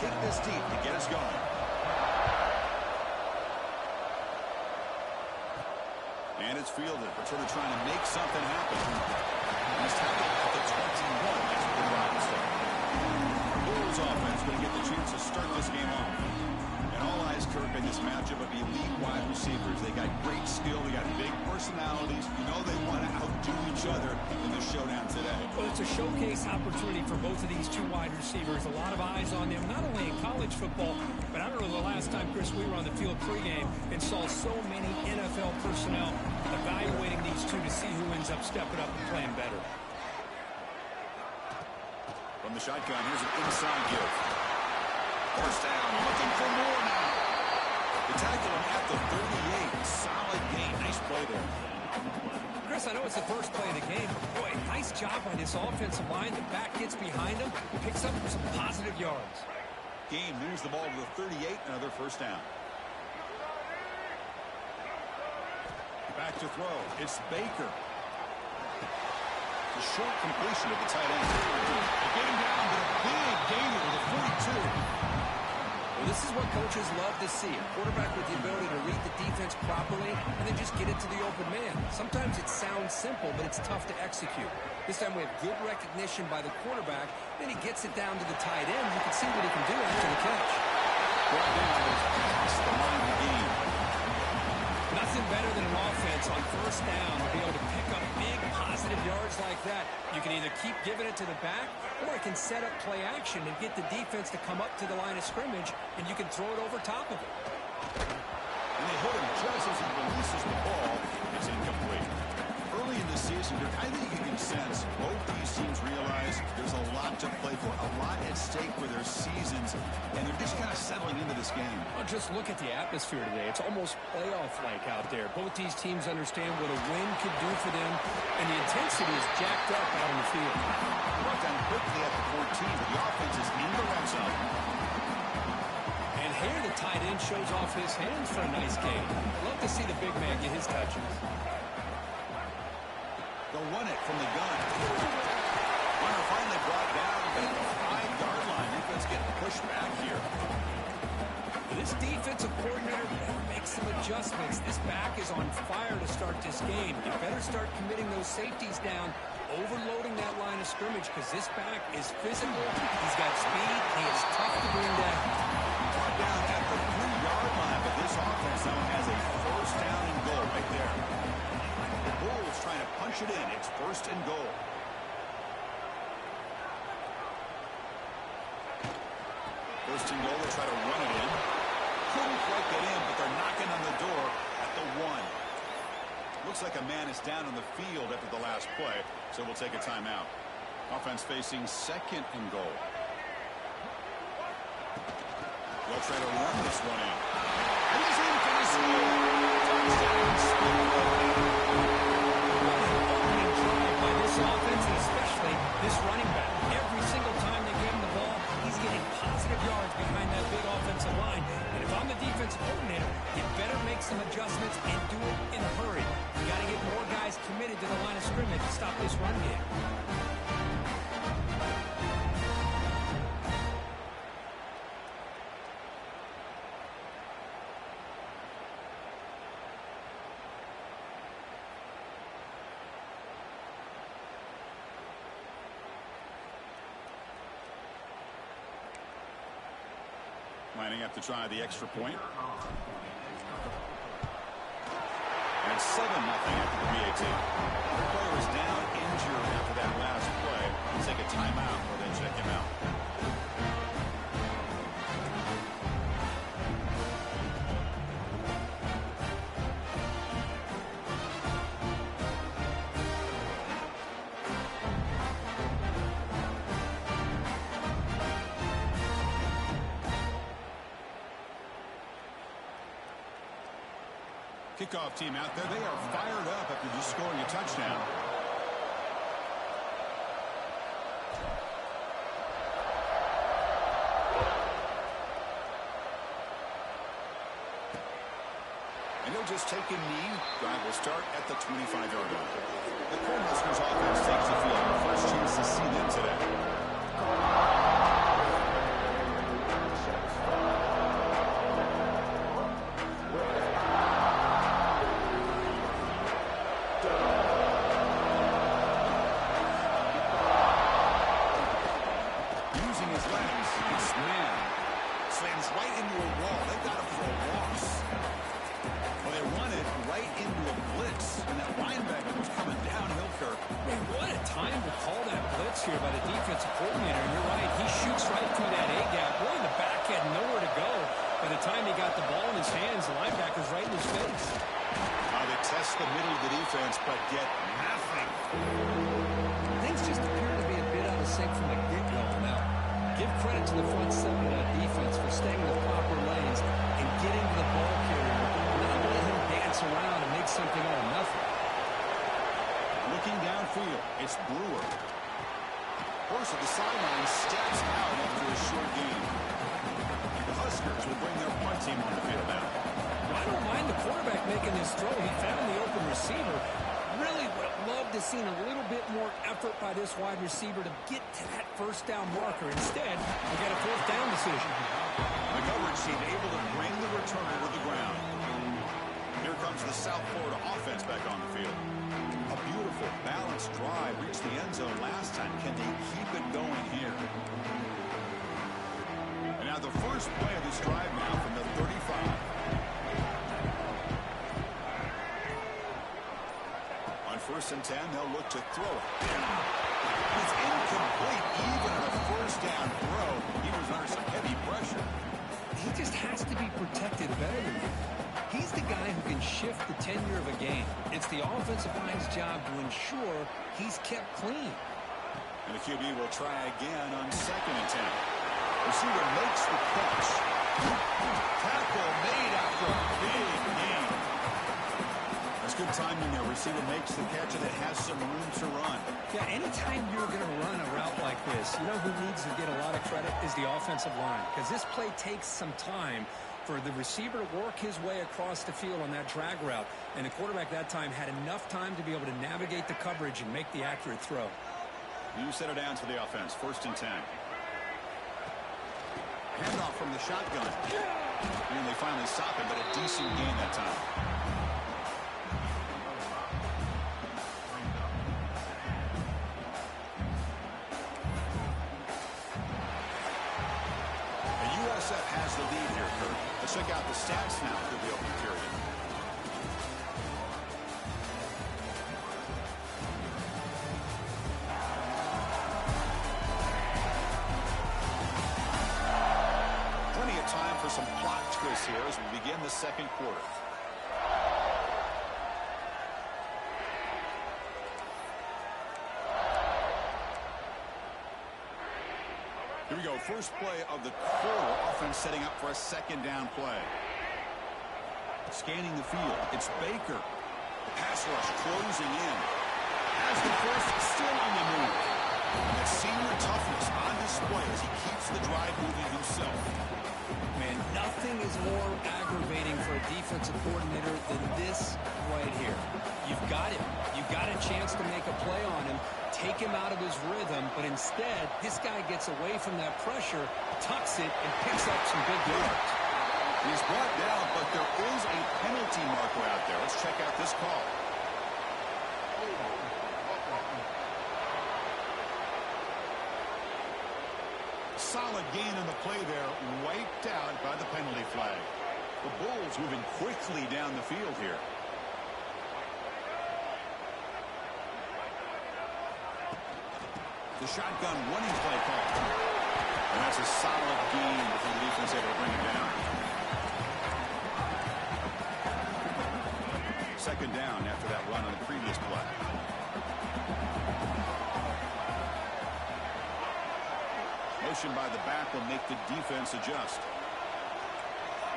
Kick this deep to get us going. And it's fielded. We're sort of trying to make something happen. He's tackled at the 21. That's a good ride to start. Our Bulls offense going to get the chance to start this game off. And all eyes, Kirk, in this matchup of elite wide receivers. They got great skill. They got big personalities. You know they want to outdo each other in the showdown today. Well, it's a showcase opportunity for both of these two wide receivers. A lot of eyes on them, not only in college football, but I don't know the last time, Chris, we were on the field pregame and saw so many NFL personnel evaluating these two to see who ends up stepping up and playing better. From the shotgun, here's an inside give. First down, looking for more now. They tackle him at the 38. Solid gain. Nice play there. Chris, I know it's the first play of the game, but boy, nice job by this offensive line. The back gets behind him, picks up some positive yards. Game moves the ball to the 38, another first down. Back to throw. It's Baker. The short completion of the tight end. They get him down to a big gainer to the 42. Well, this is what coaches love to see. A quarterback with the ability to read the defense properly and then just get it to the open man. Sometimes it sounds simple, but it's tough to execute. This time we have good recognition by the quarterback. Then he gets it down to the tight end. You can see what he can do after the catch. Right now, it's past the line of the game. Nothing better than an offense on first down to be able to pick up big positive yards like that. You can either keep giving it to the back, or it can set up play action and get the defense to come up to the line of scrimmage, and you can throw it over top of it. And they hit him just as he releases the ball. It's incomplete. Early in the season, I think you can sense both these teams realize there's a lot to play for, a lot at stake for their seasons, and they're just kind of settling into this game. Well, just look at the atmosphere today. It's almost playoff-like out there. Both these teams understand what a win could do for them, and the intensity is jacked up out on the field. Brought down quickly at the 14, but the offense is in the red zone. And here the tight end shows off his hands for a nice game. Love to see the big man get his touches. They'll run it from the gun. Runner finally brought down at the 5-yard line. Defense getting pushed back here. This defensive coordinator better make some adjustments. This back is on fire to start this game. You better start committing those safeties down, overloading that line of scrimmage, because this back is physical. He's got speed. He is tough to bring down. Brought down at the 3-yard line, but this offense now has a first down and goal right there. The Bulls trying to punch it in. It's first and goal. First and goal, they'll try to run it in. Couldn't quite get in, but they're knocking on the door at the 1. Looks like a man is down on the field after the last play, so we'll take a timeout. Offense facing second and goal. They'll try to run this one in. He's in for the score. Touchdown. Opening drive by this offense, and especially this running back. Every single time they give him the ball, he's getting positive yards behind that big offensive line. And if I'm the defensive coordinator, you better make some adjustments and do it in a hurry. You got to get more guys committed to the line of scrimmage to stop this run game. Lining up to try the extra point. And it's 7-0 after the PAT. The player is down injured after that last play. We'll take a timeout or then check him out. Kickoff team out there. They are fired up after just scoring a touchdown. And he'll just take a knee. Drive will start at the 25-yard line. The Cornhuskers offense takes the field. First chance to see them today. Here by the defensive coordinator, and you're right, he shoots right through that A-gap. Really, the back had nowhere to go. By the time he got the ball in his hands, the linebacker's right in his face. They test the middle of the defense, but get nothing. Things just appear to be a bit out of sync from the get-go. Now, give credit to the front seven of that defense for staying in the proper lanes and getting to the ball carrier, and not letting him dance around and make something out of nothing. Looking downfield, it's Brewer. First at the sideline, steps out after a short game. The Huskers will bring their punt team on the field now. Well, I don't mind the quarterback making this throw. He found the open receiver. Really would have loved to seen a little bit more effort by this wide receiver to get to that first down marker. Instead, we got a fourth down decision. The coverage team able to bring the returner to the ground. Here comes the South Florida offense back on the field. A beautiful, balanced drive reached the end zone last time. Can they keep it going here? And now the first play of this drive now from the 35. On 1st and 10, they'll look to throw it. It's incomplete even on a first down throw. He was under some heavy pressure. He just has to be protected better than that. He's the guy who can shift the tenure of a game. It's the offensive line's job to ensure he's kept clean. And the QB will try again on 2nd and 10. Receiver makes the catch. Tackle made after a big gain. That's good timing there. Receiver makes the catch and it has some room to run. Yeah, anytime you're going to run a route like this, you know who needs to get a lot of credit is the offensive line. Because this play takes some time for the receiver to work his way across the field on that drag route. And the quarterback that time had enough time to be able to navigate the coverage and make the accurate throw. You set it down to the offense. 1st and 10. Handoff from the shotgun. And they finally stop it, but a decent gain that time. USF has the lead here, Kurt. Let's check out the stats now through the opening period. Plenty of time for some plot twists here as we begin the second quarter. Here we go. First play of the quarter. Offense setting up for a 2nd down play. Scanning the field. It's Baker. The pass rush closing in. Has the first still on the move. That senior toughness on display as he keeps the drive moving himself. Man, nothing is more aggravating for a defensive coordinator than this right here. You've got him. You've got a chance to make a play on him, take him out of his rhythm, but instead, this guy gets away from that pressure, tucks it, and picks up some big yards. He's brought down, but there is a penalty marker out there. Let's check out this call. Solid gain in the play there, wiped out by the penalty flag. The Bulls moving quickly down the field here. The shotgun running play call. And that's a solid gain before the defense able to bring it down. 2nd down after that run on the previous play. Motion by the back will make the defense adjust.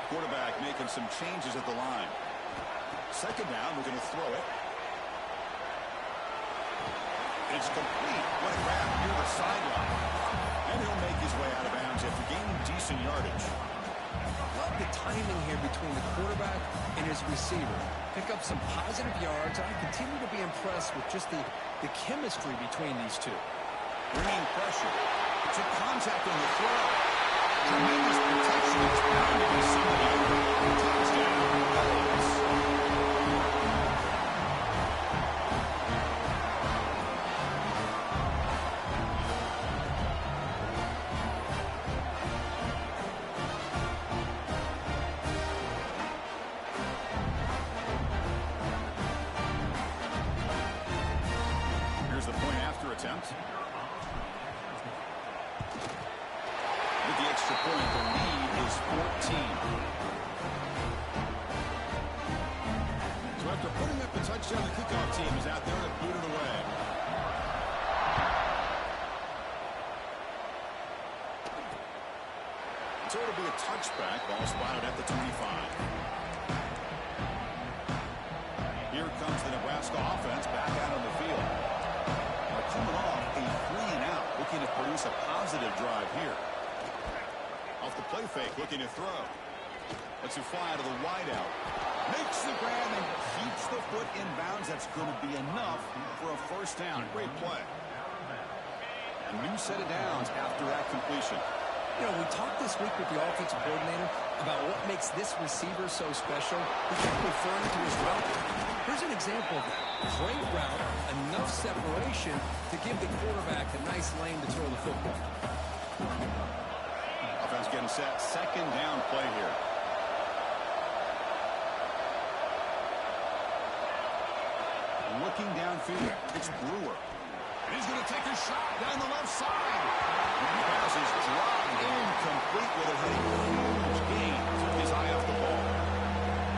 Quarterback making some changes at the line. 2nd down, we're going to throw it. It's complete. What a grab near the sideline. And he'll make his way out of bounds after gaining decent yardage. Love the timing here between the quarterback and his receiver. Pick up some positive yards. I continue to be impressed with just the chemistry between these two. Bringing pressure. Took contact on the throw. Tremendous protection. It's bound to be somebody over. Touchdown. Here's the point after attempt. With the extra point, the lead is 14. So after putting up the touchdown, the kickoff team is out there to boot it away. So it'll be a touchback. Ball spotted at the 25. Here comes the Nebraska offense back out on the field. They're coming off a 3-and-out, looking to produce a positive drive here. Off the play fake, looking to throw. Lets it fly to the wideout. Makes the grab and keeps the foot in bounds. That's going to be enough for a first down. Great play. A new set of downs after that completion. You know, we talked this week with the offensive coordinator about what makes this receiver so special. He kept referring to his route. Here's an example of that. Great route, enough separation to give the quarterback a nice lane to throw the football. Offense getting set. Second down play here. Looking downfield. It's Brewer. And he's going to take a shot down the left side. And the pass is dropped incomplete with a huge gain. Took his eye off the ball.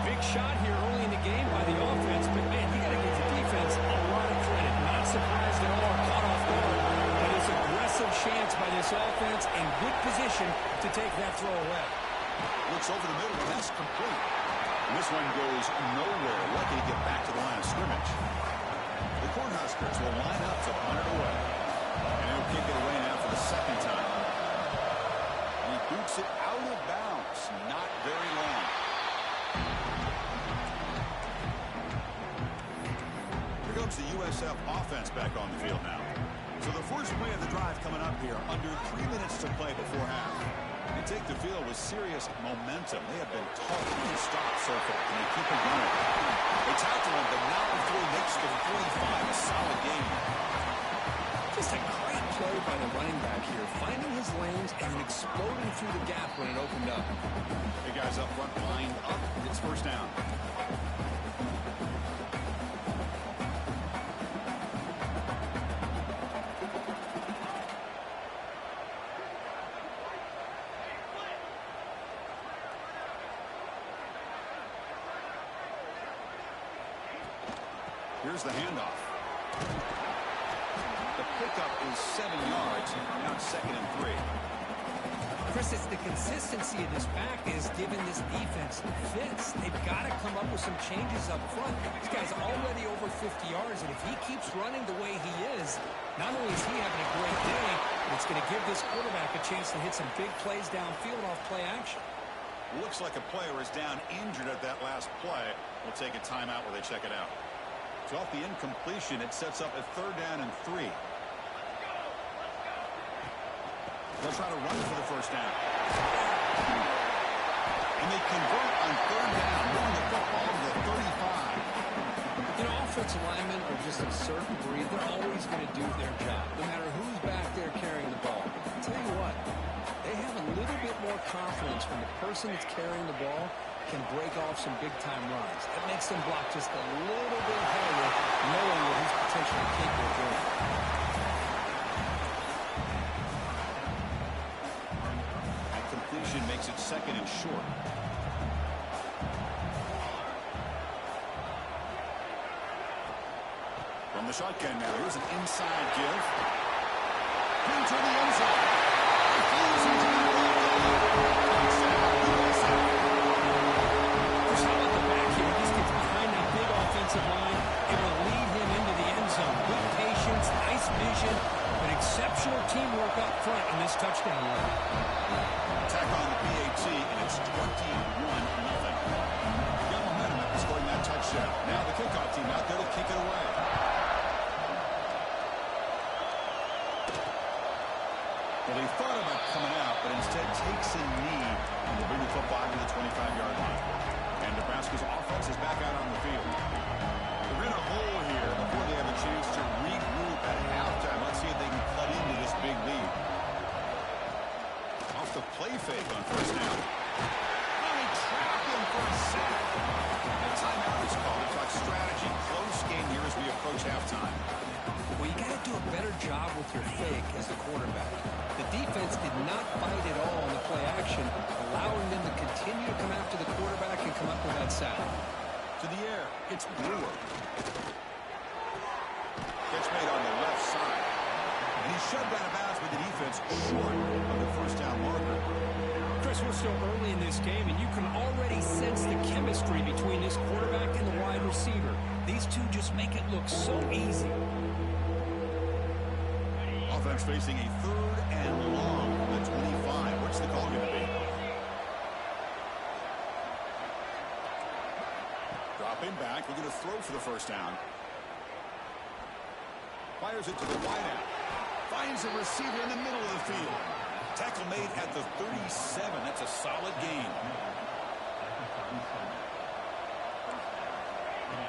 Big shot here early in the game by the offense. But, man, you got to give the defense a lot of credit. Not surprised at all. Caught off guard. But it's an aggressive chance by this offense in good position to take that throw away. Looks over the middle, and that's complete. And this one goes nowhere. Lucky to get back to the line of scrimmage. The Cornhuskers will line up to punt it away. And he'll kick it away now for the second time. And he boots it out of bounds. Not very long. Here comes the USF offense back on the field now. So the first play of the drive coming up here. Under 3 minutes to play before half. They take the field with serious momentum. They have been tough to stop so far. Can they keep it going? They tackle him, but not before he makes the 45. A solid game. Just a great play by the running back here. Finding his lanes and then exploding through the gap when it opened up. The guys up front lined up. It's first down. Here's the handoff. The pickup is 7 yards. Now it's 2nd and 3. Chris, it's the consistency of this back is giving this defense fits. They've got to come up with some changes up front. This guy's already over 50 yards, and if he keeps running the way he is, not only is he having a great day, but it's going to give this quarterback a chance to hit some big plays downfield off play action. Looks like a player is down injured at that last play. We'll take a timeout while they check it out. So off the incompletion, it sets up a 3rd down and 3. They'll try to run for the first down. And they convert on 3rd down, moving the football to the 35. You know, offensive linemen are just a certain breed. They're always going to do their job, no matter who's back there carrying the ball. I'll tell you what, they have a little bit more confidence when the person that's carrying the ball can break off some big-time runs. It makes them block just a little bit harder, knowing what he's potentially capable of doing. That completion makes it 2nd and short. From the shotgun now, here's an inside give. Into the end zone. Line, able to lead him into the end zone. Good patience, nice vision, but exceptional teamwork up front in this touchdown run. Attack on the PAT, and it's 21 takes a knee and will bring the football to the 25-yard line. And Nebraska's offense is back out on the field. They're in a hole here before they have a chance to regroup at halftime. Let's see if they can cut into this big lead. Off the play fake on first down. Oh, he trapped him for a sack. The timeout is called. It's like strategy. Close game here as we approach halftime. Well, you got to do a better job with your fake as the quarterback. The defense did not fight at all in the play action, allowing them to continue to come after the quarterback and come up with that sack. To the air, it's Brewer. Gets made on the left side. And he's shoved out of bounds with the defense short of the first down marker. Chris, we're still early in this game, and you can already sense the chemistry between this quarterback and the wide receiver. These two just make it look so easy. Offense facing a 3rd and long from the 25. What's the call going to be? Dropping back. We're going to throw for the first down. Fires it to the wideout. Finds a receiver in the middle of the field. Tackle made at the 37. That's a solid gain.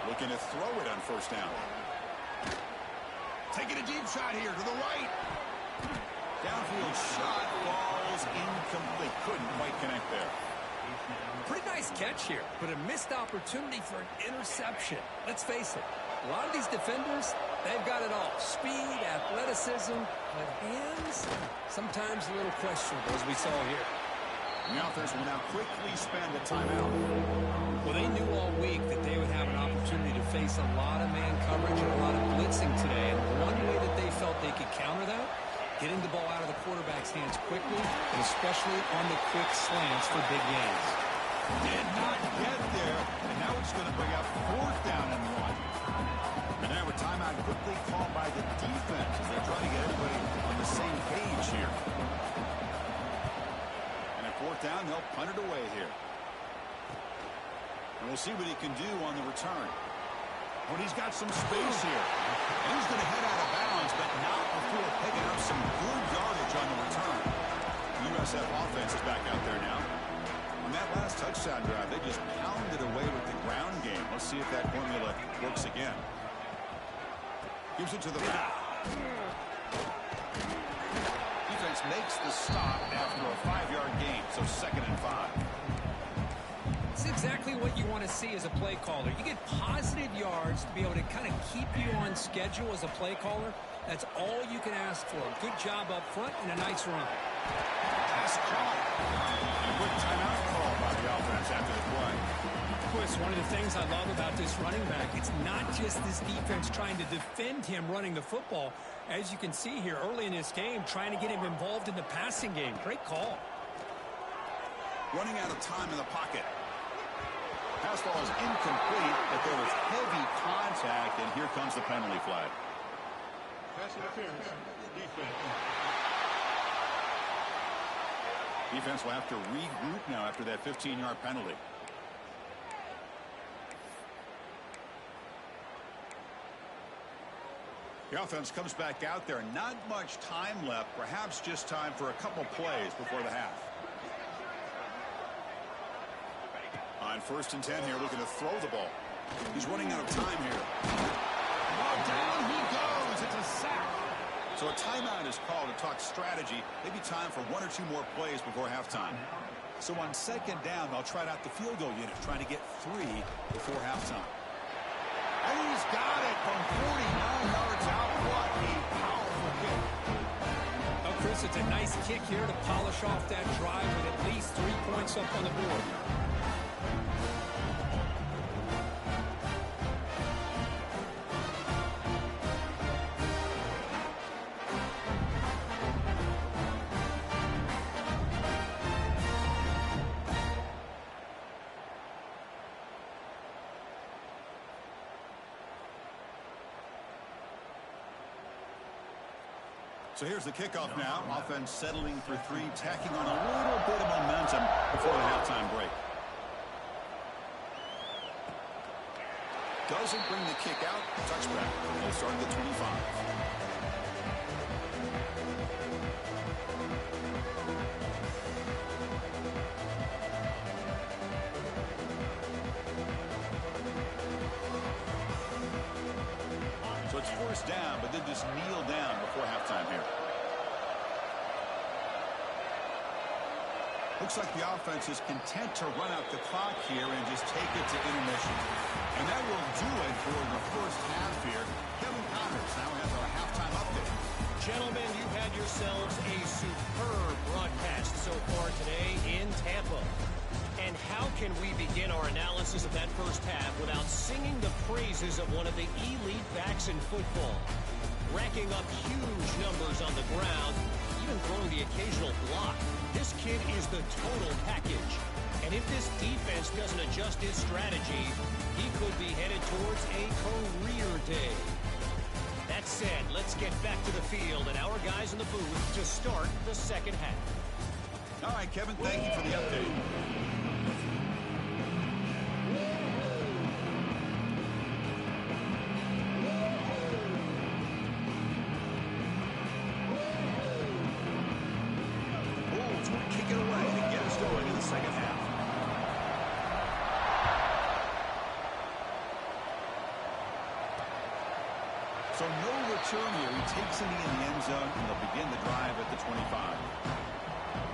Looking to throw it on first down. Taking a deep shot here to the right. Downfield shot falls incomplete. Couldn't quite connect there. Pretty nice catch here, but a missed opportunity for an interception. Let's face it, a lot of these defenders, they've got it all. Speed, athleticism, but hands, sometimes a little questionable, as we saw here. The offense will now quickly spend a timeout. Well, they knew all week that they would have an opportunity to face a lot of man coverage and a lot of blitzing today. And one way that they felt they could counter that, getting the ball out of the quarterback's hands quickly, and especially on the quick slants for big gains. Did not get there, and now it's going to bring up 4th down and 1. And now a timeout quickly called by the defense as they're trying to get everybody on the same page here. And at 4th down, they'll punt it away here. And we'll see what he can do on the return. When he's got some space here. And he's going to head out of bounds, but not before picking up some good yardage on the return. The USF offense is back out there now. On that last touchdown drive, they just pounded away with the ground game. Let's see if that formula works again. Gives it to the back. Defense makes the stop after a 5-yard gain, so 2nd and 5. It's exactly what you want to see as a play caller. You get positive yards to be able to kind of keep you on schedule as a play caller. That's all you can ask for. Good job up front and a nice run. Pass caught. And a quick timeout call by the offense after the play. Chris, one of the things I love about this running back, it's not just this defense trying to defend him running the football. As you can see here early in this game, trying to get him involved in the passing game. Great call. Running out of time in the pocket. Pass ball is incomplete, but there was heavy contact, and here comes the penalty flag. Pass interference. Defense. Defense will have to regroup now after that 15-yard penalty. The offense comes back out there. Not much time left. Perhaps just time for a couple plays before the half. On 1st and 10 here, looking to throw the ball. He's running out of time here. Oh, down he goes. It's a sack. So a timeout is called to talk strategy. Maybe time for 1 or 2 more plays before halftime. So on 2nd down, they'll try out the field goal unit, trying to get 3 before halftime. And he's got it from 49 yards out. What a powerful kick. Oh, Chris, it's a nice kick here to polish off that drive with at least 3 points up on the board. So here's the kickoff now. Offense settling for 3, tacking on a little bit of momentum before the halftime break. Doesn't bring the kick out. Touchback. They'll start at the 25. first down, but then just kneel down before halftime here. Looks like the offense is content to run out the clock here and just take it to intermission. And that will do it for the first half here. Kevin Connors now has our halftime update. Gentlemen, you've had yourselves a superb broadcast so far today in Tampa. And how can we begin our analysis of that first half without singing the praises of one of the elite backs in football? Racking up huge numbers on the ground, even throwing the occasional block. This kid is the total package. And if this defense doesn't adjust his strategy, he could be headed towards a career day. That said, let's get back to the field and our guys in the booth to start the second half. All right, Kevin, thank you for the update. Bulls will kick it away to get us going in the second half. So no return here. He takes it in the end zone, and they'll begin the drive at the 25.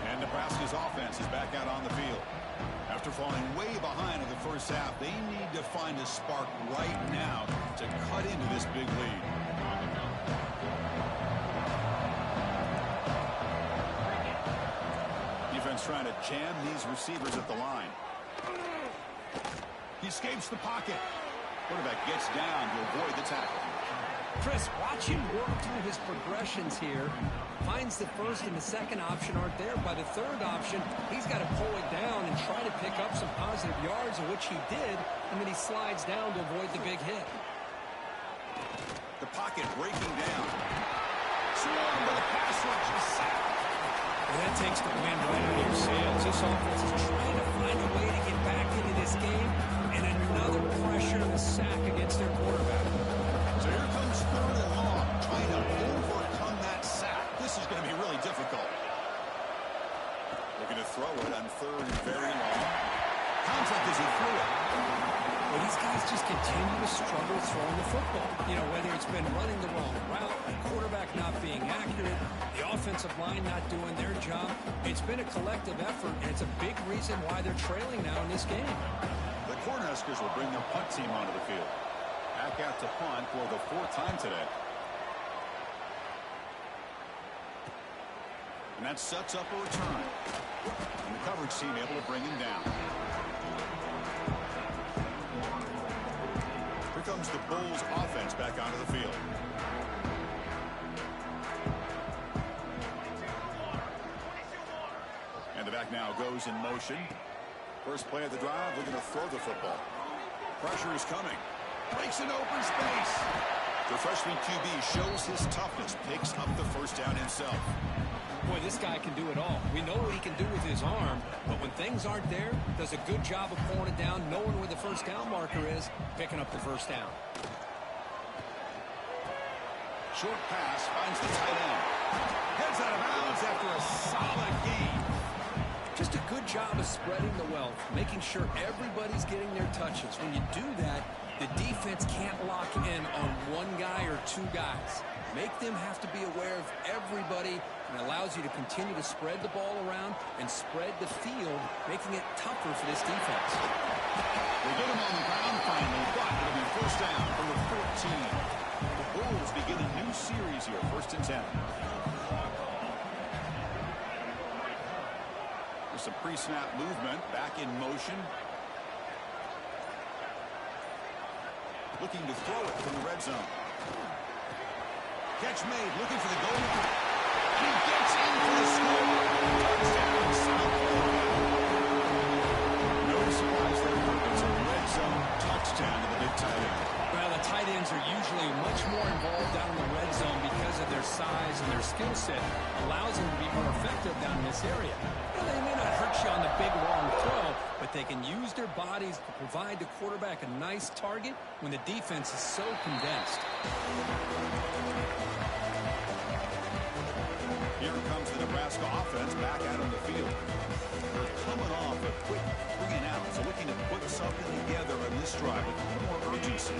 And Nebraska's offense is back out on the field. After falling way behind in the first half, they need to find a spark right now to cut into this big lead. Defense trying to jam these receivers at the line. He escapes the pocket. Quarterback gets down to avoid the tackle. Chris, watch him work through his progressions here. Finds the first and the second option aren't there. By the third option, he's got to pull it down and try to pick up some positive yards, of which he did, and then he slides down to avoid the big hit. The pocket breaking down. Swung by the pass rush is sacked. And that takes the wind right out of your sails. This offense is trying to find a way to get back into this game, and another pressure and a sack against their quarterback. So here comes third and long, trying to overcome that sack. This is going to be really difficult. Looking to throw it on third and very long. Contact as he threw it. Well, these guys just continue to struggle throwing the football. You know, whether it's been running the wrong route, the quarterback not being accurate, the offensive line not doing their job. It's been a collective effort, and it's a big reason why they're trailing now in this game. The Cornhuskers will bring their punt team onto the field. Back out to punt for the fourth time today. And that sets up a return. And the coverage team able to bring him down. Here comes the Bulls offense back onto the field. And the back now goes in motion. First play of the drive, looking to throw the football. Pressure is coming. Breaks an open space. The freshman QB shows his toughness, picks up the first down himself. Boy, this guy can do it all. We know what he can do with his arm, but when things aren't there, does a good job of pulling it down, knowing where the first down marker is, picking up the first down. Short pass finds the tight end. Heads out of bounds after a solid gain. Just a good job of spreading the wealth, making sure everybody's getting their touches. When you do that, the defense can't lock in on one guy or two guys. Make them have to be aware of everybody, and allows you to continue to spread the ball around and spread the field, making it tougher for this defense. They get him on the ground finally, but it'll be first down from the 14. The Bulls begin a new series here, 1st and 10. There's some pre-snap movement, back in motion. Looking to throw it from the red zone. Catch made, looking for the goal. He gets in for the score. Touchdown, South Carolina. No surprise there. It's a red zone touchdown to the big tight end. Well, the tight ends are usually much more involved down in the red zone because of their size and their skill set. Allows them to be more effective down in this area. Well, they may not hurt you on the big long throw, but they can use their bodies to provide the quarterback a nice target when the defense is so condensed. Here comes the Nebraska offense back out on the field. They're coming off a quick 3 and out, so looking to put something together on this drive with a little more urgency.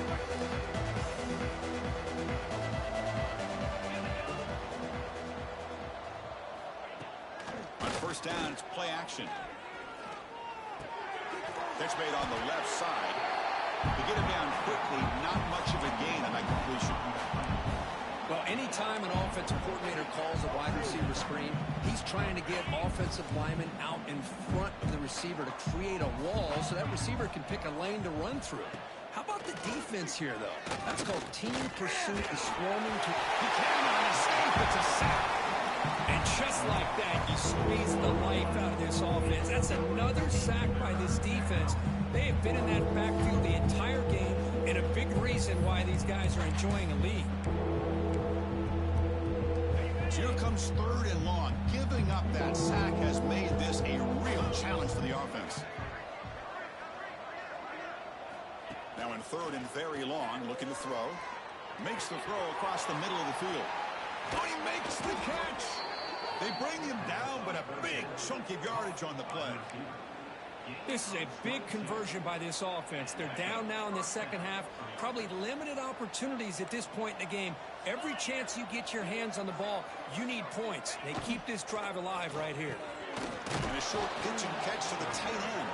first down. It's play action. Catch made on the left side. To get him down quickly, not much of a gain on that completion. Well, anytime an offensive coordinator calls a wide receiver screen, he's trying to get offensive linemen out in front of the receiver to create a wall so that receiver can pick a lane to run through. How about the defense here, though? That's called team pursuit and swarming. He cannot escape. It's a sack. And just like that, you squeeze the life out of this offense. That's another sack by this defense. They have been in that backfield the entire game, and a big reason why these guys are enjoying a lead. Here comes 3rd and long. Giving up that sack has made this a real challenge for the offense. Now in 3rd and very long, looking to throw. Makes the throw across the middle of the field. Oh, he makes the catch. They bring him down, but a big chunk of yardage on the play. This is a big conversion by this offense. They're down now in the second half. Probably limited opportunities at this point in the game. Every chance you get your hands on the ball, you need points. They keep this drive alive right here. And a short pitch and catch to the tight end.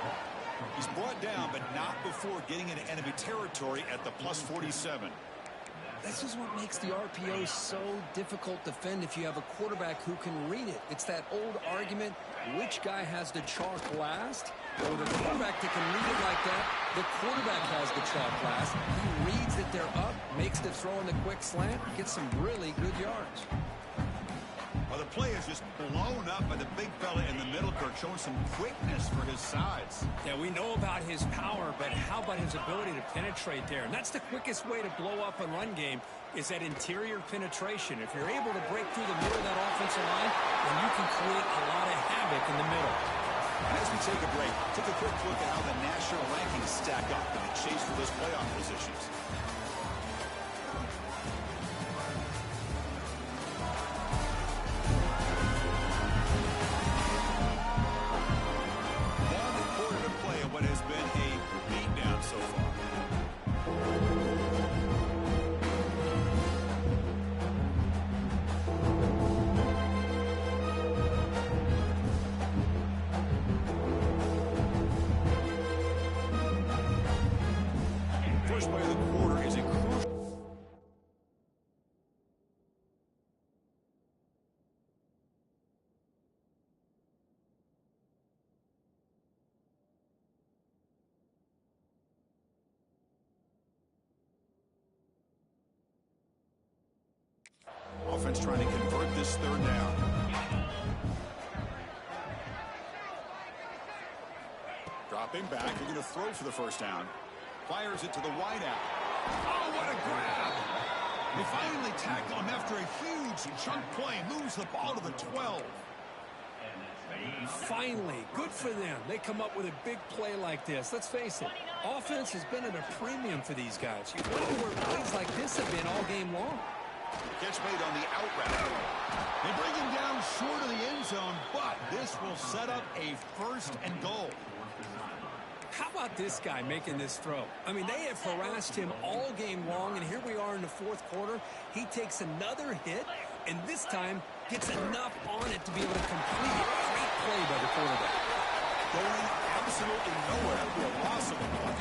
He's brought down, but not before getting into enemy territory at the plus 47. This is what makes the RPO so difficult to defend if you have a quarterback who can read it. It's that old argument, which guy has the chalk last? Or the quarterback that can read it like that, the quarterback has the chalk last. He reads that they're up, makes the throw in the quick slant, gets some really good yards. Well, the play is just blown up by the big fella in the middle, Kirk, showing some quickness for his size. Yeah, we know about his power, but how about his ability to penetrate there? And that's the quickest way to blow up a run game, is that interior penetration. If you're able to break through the middle of that offensive line, then you can create a lot of havoc in the middle. As we take a break, take a quick look at how the national rankings stack up in the chase for those playoff positions. What has been a beatdown so far. First play of the quarter is a crucial. Offense trying to convert this 3rd down. Dropping back, they're going to throw for the first down. Fires it to the wide out. Oh, what a grab! They finally tackle him after a huge chunk play. Moves the ball to the 12. Finally, good for them. They come up with a big play like this. Let's face it, offense has been at a premium for these guys. You wonder where plays like this have been all game long. Catch made on the out route. They bring him down short of the end zone, but this will set up a 1st and goal. How about this guy making this throw? I mean, they have harassed him all game long, and here we are in the 4th quarter. He takes another hit, and this time gets enough on it to be able to complete it. Great play by the quarterback. Going absolutely nowhere. That would be a loss of a puck.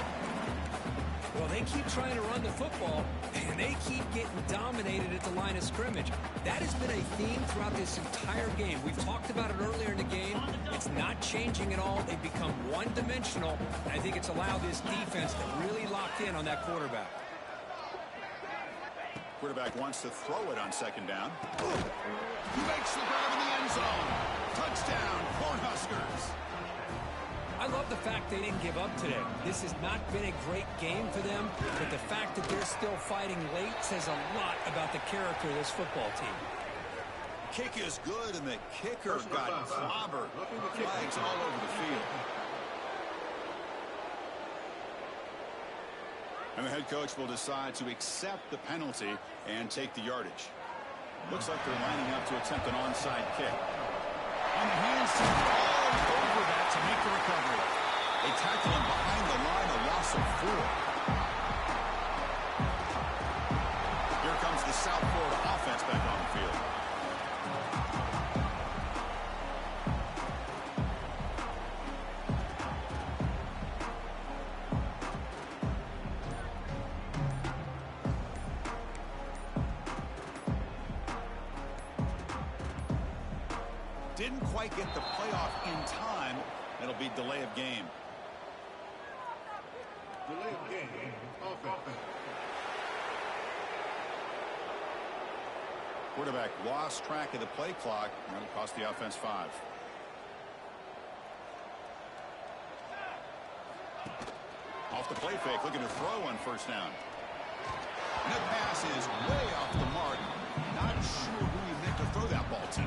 Well, they keep trying to run the football, and they keep getting dominated at the line of scrimmage. That has been a theme throughout this entire game. We've talked about it earlier in the game. It's not changing at all. They've become one-dimensional, and I think it's allowed this defense to really lock in on that quarterback. Quarterback wants to throw it on 2nd down. He makes the grab in the end zone. Touchdown, Cornhuskers. I love the fact they didn't give up today. This has not been a great game for them, but the fact that they're still fighting late says a lot about the character of this football team. Kick is good, and the kicker got clobbered. Flags all over the field. And the head coach will decide to accept the penalty and take the yardage. Looks like they're lining up to attempt an onside kick. On the hands to all over that to make the recovery. They tackle him behind the line, a loss of 4. Here comes the South Florida offense back on the field. Didn't quite get the playoff in time. It'll be delay of game. Delay of game. Offense. Quarterback lost track of the play clock. That'll cost the offense 5. Off the play fake, looking to throw on first down. And that pass is way off the mark. Not sure who he meant to throw that ball to.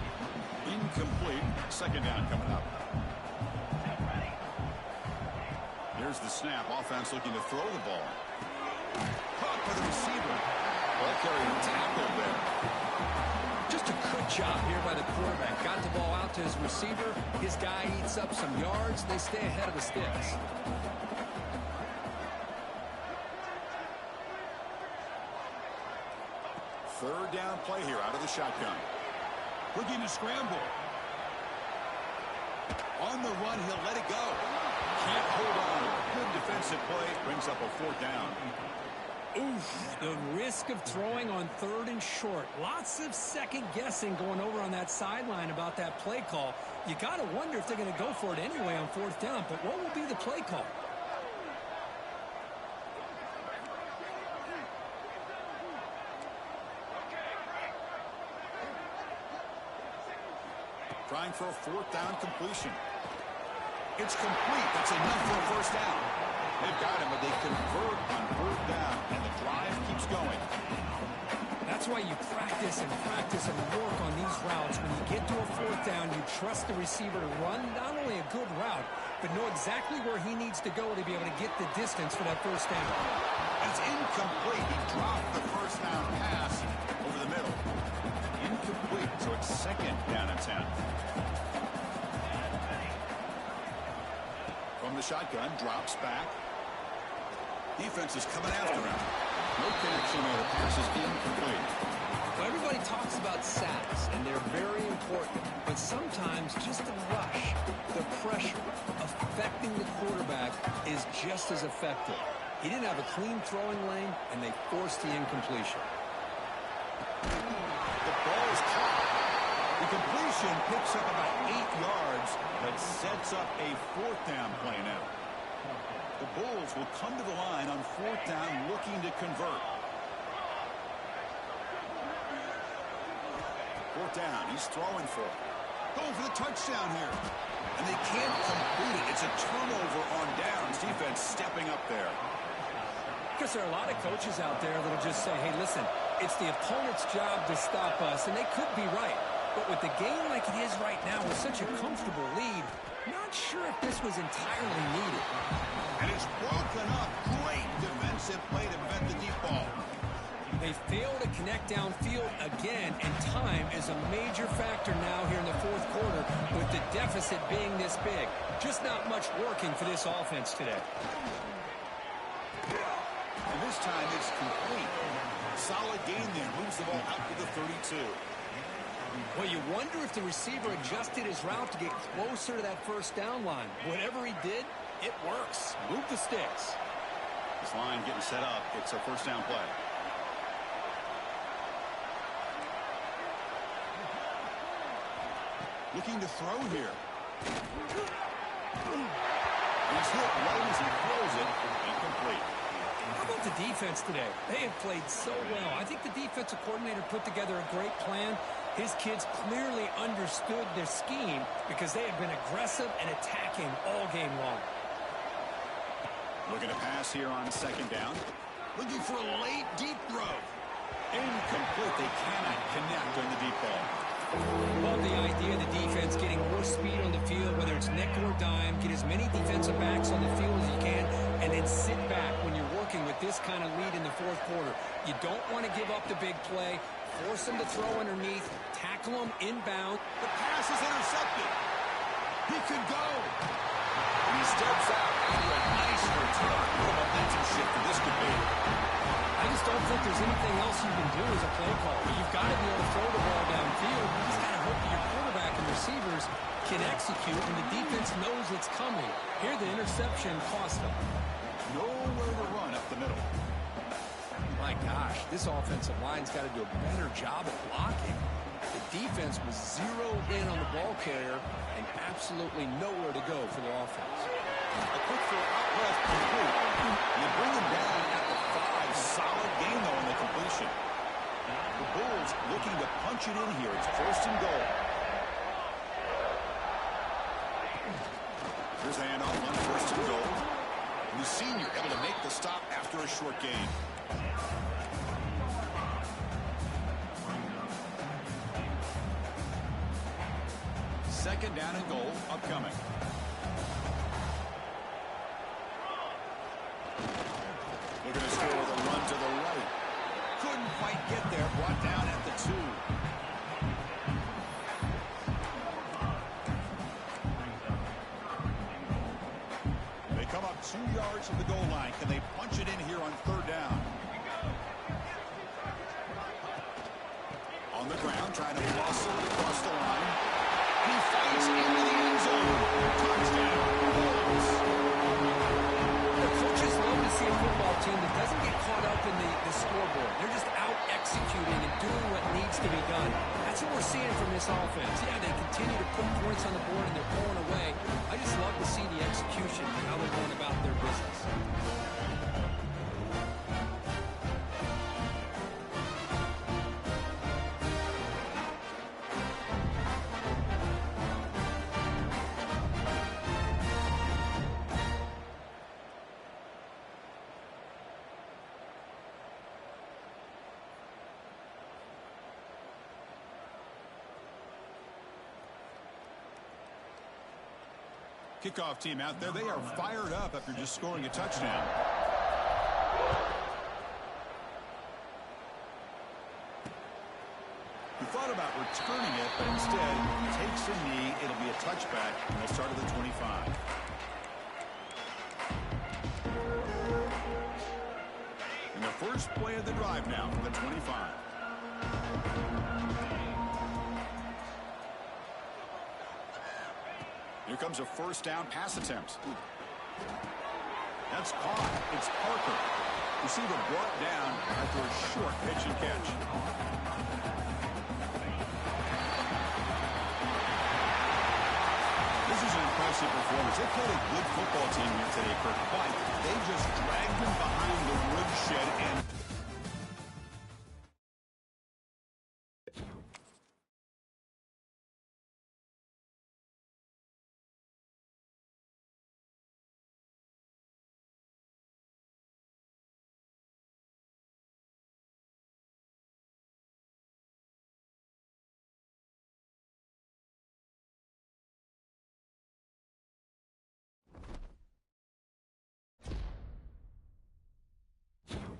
Incomplete. Second down coming up. Here's the snap. Offense looking to throw the ball. Caught by the receiver. Ball carrier tackled there. Just a good job here by the quarterback. Got the ball out to his receiver. His guy eats up some yards. They stay ahead of the sticks. Third down play here out of the shotgun. Looking to scramble. On the run, he'll let it go. Can't hold on. Good defensive play. Brings up a fourth down. Oof, the risk of throwing on 3rd and short. Lots of second guessing going over on that sideline about that play call. You got to wonder if they're going to go for it anyway on 4th down, but what will be the play call? Trying for a 4th down completion. It's complete. That's enough for a first down. They've got him, but they convert on 4th down, and the drive keeps going. That's why you practice and work on these routes. When you get to a 4th down, you trust the receiver to run not only a good route, but know exactly where he needs to go to be able to get the distance for that first down. It's incomplete. He dropped the first down pass over the middle. Incomplete, so it's second down and 10. From the shotgun, drops back. Defense is coming after him. No connection there. The pass is incomplete. Well, everybody talks about sacks, and they're very important. But sometimes just the rush, the pressure, affecting the quarterback is just as effective. He didn't have a clean throwing lane, and they forced the incompletion. The ball is caught. The completion picks up about 8 yards, but sets up a 4th down play now. The Bulls will come to the line on 4th down looking to convert. 4th down, he's throwing for it. Going for the touchdown here. And they can't complete it. It's a turnover on downs. Defense stepping up there. Because there are a lot of coaches out there that will just say, hey, listen, it's the opponent's job to stop us, and they could be right. But with the game like it is right now with such a comfortable lead, not sure if this was entirely needed. And it's broken up. Great defensive play to prevent the deep ball. They fail to connect downfield again, and time is a major factor now here in the 4th quarter with the deficit being this big. Just not much working for this offense today. And this time it's complete. Solid gain there. Moves the ball out to the 32. Well, you wonder if the receiver adjusted his route to get closer to that first down line. Whatever he did, it works. Move the sticks. This line getting set up. It's a first down play. Looking to throw here. He's hit right as he throws it. Incomplete. How about the defense today? They have played so well. I think the defensive coordinator put together a great plan. His kids clearly understood their scheme because they have been aggressive and attacking all game long. Looking to pass here on 2nd down. Looking for a late deep throw. Incomplete. They cannot connect on the deep ball. Well, the idea of the defense getting more speed on the field, whether it's nickel or dime, get as many defensive backs on the field as you can, and then sit back when you're working with this kind of lead in the 4th quarter. You don't want to give up the big play. Force them to throw underneath. Tackle them inbound. The pass is intercepted. He could go. And he steps out after a nice return. What a momentum shift this could be. I just don't think there's anything else you can do as a play caller. You've got to be able to throw the ball downfield. You just got to hope that your quarterback and receivers can execute, and the defense knows it's coming. Here, the interception cost them. Nowhere to run up the middle. My gosh, this offensive line's got to do a better job of blocking. The defense was zeroed in on the ball carrier and absolutely nowhere to go for the offense. A quick throw out left complete. You bring him down at the 5. Solid gain, though, on the completion. The Bulls looking to punch it in here. It's 1st and goal. Here's a handoff on 1st and goal. The senior able to make the stop after a short gain. Second down and goal upcoming. They're going to score with a run to the right. Couldn't quite get there. Brought down at the 2. They come up 2 yards from the goal line. Can they punch it in here on 3rd down? On the ground, trying to muscle it across the line. He fights into the end zone. Touchdown. The coaches love to see a football team that doesn't get caught up in the scoreboard. They're just out executing and doing what needs to be done. That's what we're seeing from this offense. Yeah, they continue to put points on the board and they're pulling away. I just love to see the execution and how they're going about their business. Kickoff team out there. They are fired up after just scoring a touchdown. He thought about returning it, but instead takes a knee. It'll be a touchback, and they'll start at the 25. And the first play of the drive now from the 25. Here comes a 1st down pass attempt. That's caught. It's Parker. Receiver brought down after a short pitch and catch. This is an impressive performance. They played a good football team here today, Kirk, but they just dragged him behind the woodshed and